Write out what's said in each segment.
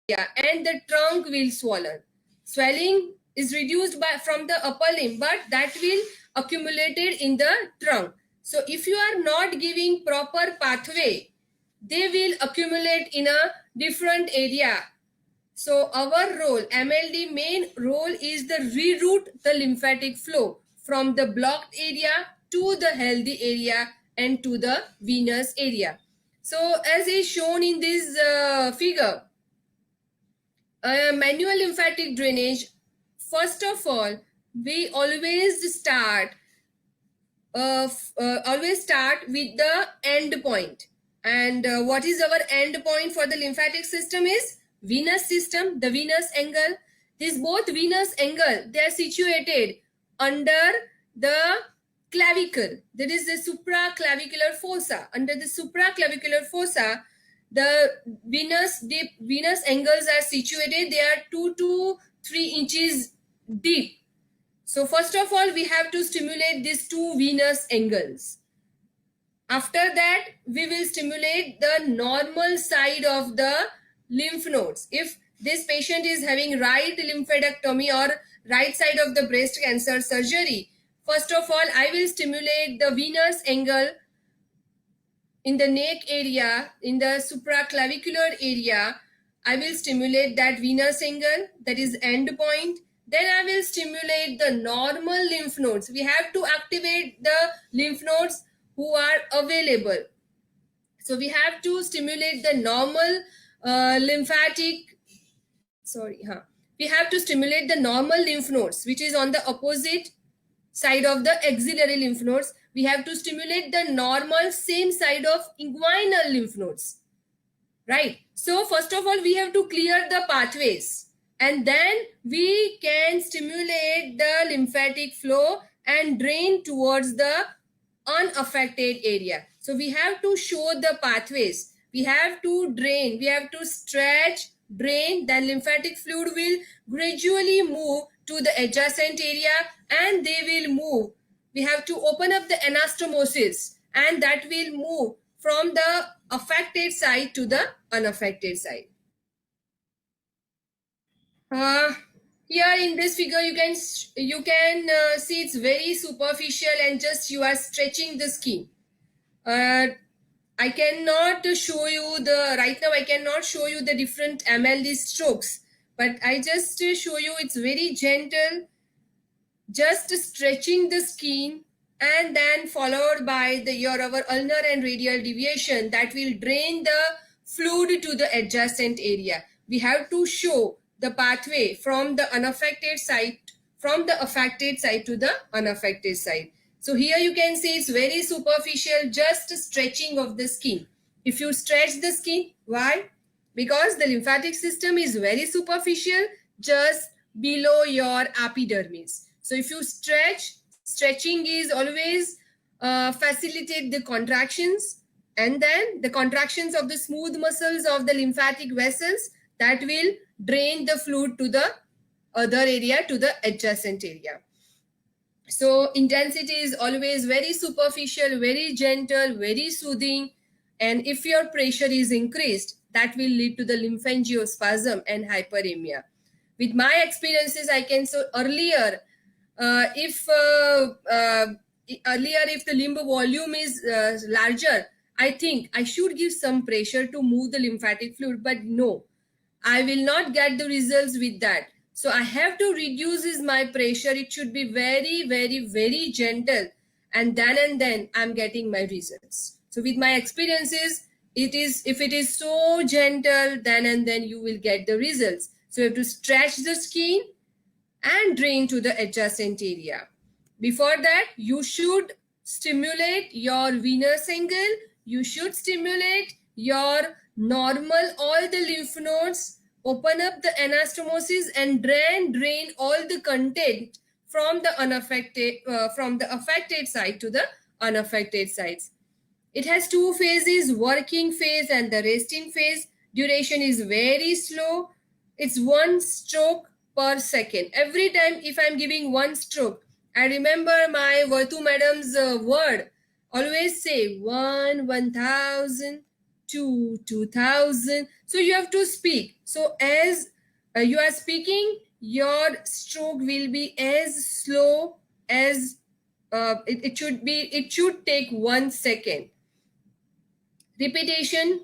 and the trunk will swollen. Swelling is reduced from the upper limb, but that will accumulated in the trunk. So if you are not giving proper pathway, they will accumulate in a different area. So our role, MLD main role is the reroute the lymphatic flow from the blocked area to the healthy area and to the venous area. So as is shown in this figure, manual lymphatic drainage, first of all, we always start with the end point. And what is our end point for the lymphatic system is venous system, the venous angle. These both venous angle, they are situated under the clavicle. That is the supraclavicular fossa. Under the supraclavicular fossa, the venous angles are situated. They are 2 to 3 inches deep. So first of all, we have to stimulate these two venous angles. After that, we will stimulate the normal side of the lymph nodes. If this patient is having right lymphadenectomy or right side of the breast cancer surgery, first of all, I will stimulate the venous angle in the neck area, in the supraclavicular area. I will stimulate that venous angle, that is end point. Then I will stimulate the normal lymph nodes. We have to activate the lymph nodes who are available. So we have to stimulate the normal we have to stimulate the normal lymph nodes, which is on the opposite side of the axillary lymph nodes. We have to stimulate the normal same side of inguinal lymph nodes, right? So first of all, we have to clear the pathways, and then we can stimulate the lymphatic flow and drain towards the unaffected area. So we have to show the pathways. We have to drain, we have to stretch, drain, then lymphatic fluid will gradually move to the adjacent area and they will move. We have to open up the anastomosis and that will move from the affected side to the unaffected side. Here in this figure, you can see it's very superficial and just you are stretching the skin. I cannot show you right now I cannot show you the different MLD strokes, but I just show you it's very gentle, just stretching the skin and then followed by our ulnar and radial deviation that will drain the fluid to the adjacent area. We have to show the pathway from the unaffected side, from the affected side to the unaffected side. So here you can see it's very superficial, just stretching of the skin. If you stretch the skin, why? Because the lymphatic system is very superficial, just below your epidermis. So if you stretch, stretching is always facilitate the contractions, and then the contractions of the smooth muscles of the lymphatic vessels that will drain the fluid to the other area, to the adjacent area. So intensity is always very superficial, very gentle, very soothing. And if your pressure is increased, that will lead to the lymphangiosperm and hyperemia. With my experiences, I can say earlier, if the lymph volume is larger, I think I should give some pressure to move the lymphatic fluid, but no, I will not get the results with that. So I have to reduce my pressure. It should be very, very, very gentle. And then I'm getting my results. So with my experiences, if it is so gentle, then you will get the results. So you have to stretch the skin and drain to the adjacent area. Before that, you should stimulate your venous angle. You should stimulate your normal, all the lymph nodes, open up the anastomosis and drain all the content from the affected side to the unaffected sides. It has two phases, working phase and the resting phase. Duration is very slow. It's 1 stroke per second. Every time if I'm giving 1 stroke, I remember my Vartu madam's word. Always say 1, 1000, 2, 2000. So you have to speak. So as you are speaking, your stroke will be as slow as it should be. It should take 1 second. Repetition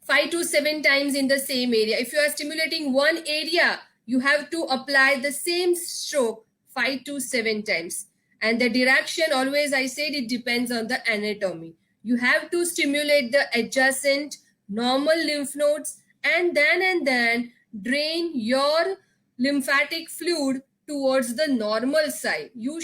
5 to 7 times in the same area. If you are stimulating one area, you have to apply the same stroke 5 to 7 times. And the direction, always I said, it depends on the anatomy. You have to stimulate the adjacent normal lymph nodes and then drain your lymphatic fluid towards the normal side. You